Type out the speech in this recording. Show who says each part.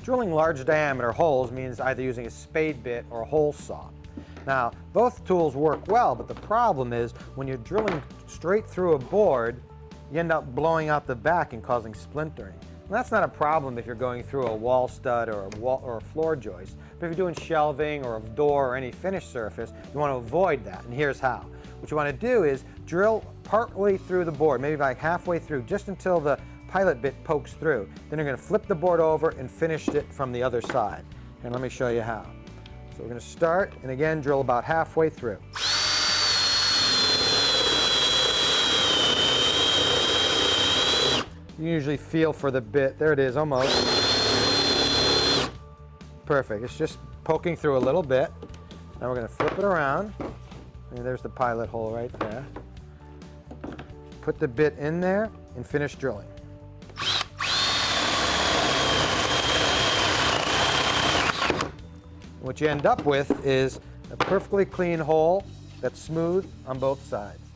Speaker 1: Drilling large diameter holes means either using a spade bit or a hole saw. Now, both tools work well, but the problem is when you're drilling straight through a board, you end up blowing out the back and causing splintering. And that's not a problem if you're going through a wall stud or a floor joist, but if you're doing shelving or a door or any finished surface, you want to avoid that, and here's how. What you want to do is drill partway through the board, maybe like halfway through, just until the pilot bit pokes through. Then you're going to flip the board over and finish it from the other side. And let me show you how. So we're going to start, and again, drill about halfway through. You usually feel for the bit. There it is, almost. Perfect. It's just poking through a little bit. Now we're going to flip it around. And there's the pilot hole right there. Put the bit in there and finish drilling. What you end up with is a perfectly clean hole that's smooth on both sides.